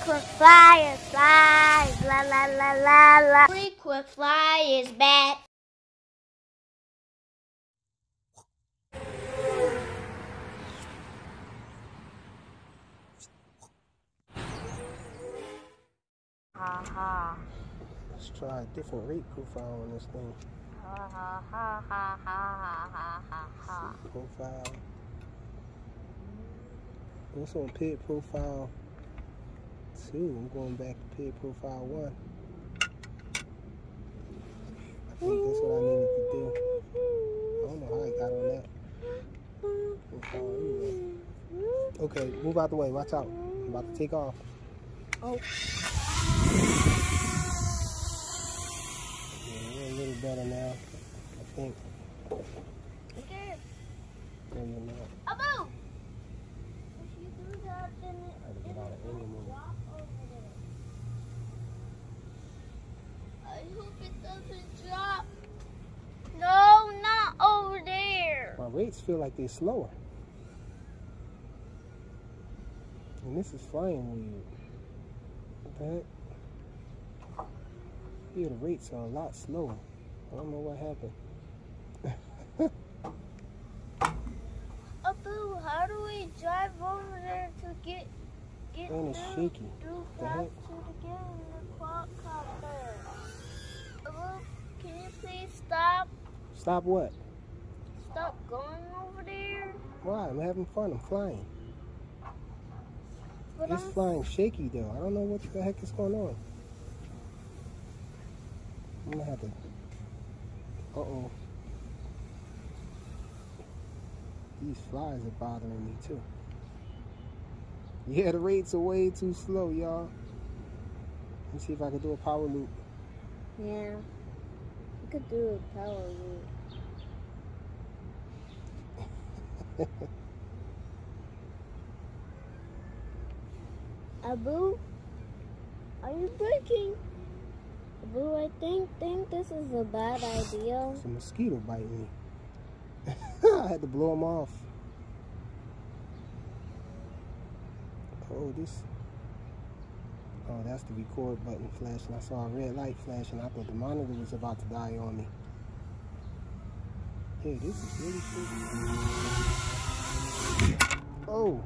Frequent flyer, fly, la la la la la. Frequent flyer is back. Ha ha. Let's try a different rate profile on this thing. Ha ha ha ha ha ha ha ha. Profile. What's on pid profile 2? I'm going back to pid profile 1. I think that's what I needed to do. I don't know how I got on that. Profile anyway. Okay, move out the way. Watch out. I'm about to take off. Oh. Yeah, we're a little better now, I think. Okay. No, you're not. Abu! If you do that, then I had to get out of angle. I hope it doesn't drop. No, not over there. My rates feel like they're slower. And this is flying weird. What the heck? Yeah, the rates are a lot slower. I don't know what happened. Abu, how do we drive over there to get Man, it's shaky. through The heck? faster to get in the quadcopter? Abu, can you please stop? Stop what? Stop going over there. Why? I'm having fun. I'm flying. But It's flying shaky though. I don't know what the heck is going on. I'm gonna have to. Uh-oh. These flies are bothering me too. Yeah, the rates are way too slow, y'all. Let me see if I can do a power loop. Yeah, you could do a power loop. Abu, are you breaking? Abu, I think this is a bad idea. It's a mosquito biting me. I had to blow him off. Oh, oh, that's the record button flashing. I saw a red light flashing. I thought the monitor was about to die on me. Hey, this is really shitty. Oh.